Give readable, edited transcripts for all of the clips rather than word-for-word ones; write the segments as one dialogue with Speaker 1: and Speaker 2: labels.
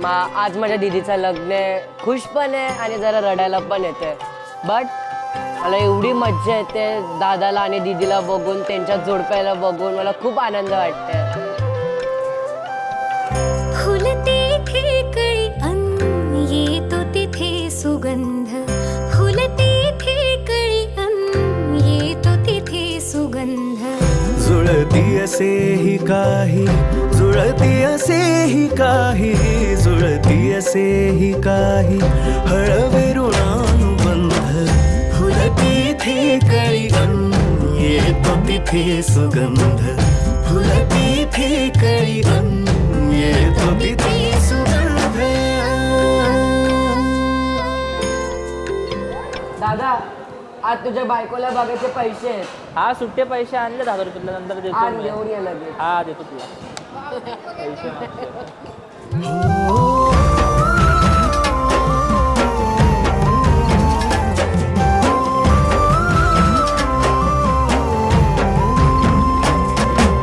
Speaker 1: आज माझ्या दीदीचं लग्न आहे, खुश पण आहे आणि जरा रडायला पण येते. बट मला एवढी मज्जा येते दादाला आणि दीदीला बघून, त्यांच्या जोडप्याला बघून मला खूप आनंद वाटते.
Speaker 2: फुलते ठिकळी अन्न येतो तिथे सुगंध, फुलते ठिकळी अन्न येतो तिथे सुगंध.
Speaker 3: जुळती असेही काही, जुळती असेही काही, जुळती असेही काही हळविरुणानुबंध. फुलती ठिकळी अन्न येतो तिथे सुगंध, फुलती ठिकळी अन्न येतो तिथे सुगंध.
Speaker 1: दादा, आज तुझ्या बायकोला बघायचे पैसे आहेत.
Speaker 4: हा सुट्टे पैसे आणले 10,000 रुपये नंतर देतो
Speaker 1: आज
Speaker 4: मी.
Speaker 1: घेऊन ये लगेच.
Speaker 4: हा देतो तुला पैसे मागतो.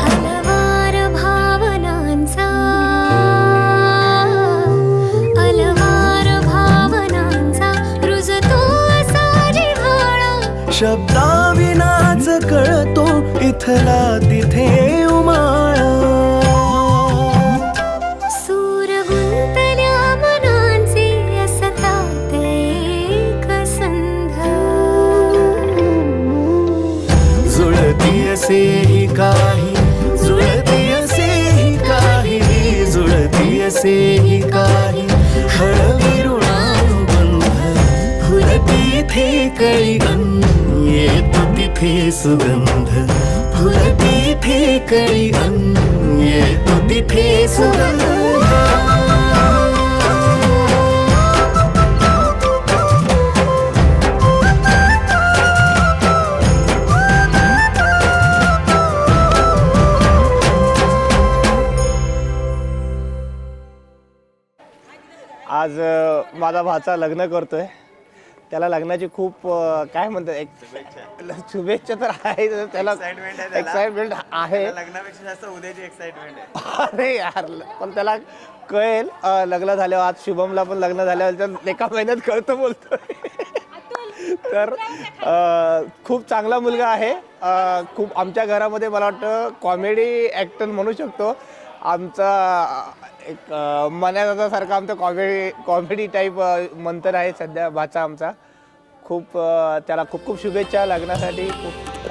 Speaker 2: अलवार भावनांचा, अलवार भावनांचा रुजतो असा जिव्हाळा.
Speaker 3: शब्दाविनाच कळतो इथला तिथे उमाळा.
Speaker 2: सूर गुंतल्या मनांचे असतात एक संध.
Speaker 3: जुळती असेही काही, जुळती असेही काही, जुळती असेही काही हळविरुणानुबंध. फुलती ठिकळी अन्न येतो तिथे सुगंध, फुलती ठिकळी अन्न येतो तिथे सुगंध.
Speaker 5: आज माझा भाचा लग्न करतोय. त्याला लग्नाची खूप काय म्हणतात एक शुभेच्छा तर आहे त्याला, एक्साइटमेंट आहे.
Speaker 6: लग्नापेक्षा जास्त उद्याची एक्साइटमेंट आहे.
Speaker 5: अरे यार, पण त्याला कळेल लग्न झाल्यावर. आज शुभमला पण लग्न झाल्यावर तर एका महिन्यात कळतं बोलतोय. तर खूप चांगला मुलगा आहे. खूप आमच्या घरामध्ये मला वाटतं कॉमेडी ॲक्टर म्हणू शकतो. आमचा एक मन्यादासारखा आमचं कॉमेडी टाईप मंतर आहे सध्या भाचा आमचा. खूप त्याला खूप खूप शुभेच्छा लग्नासाठी. खूप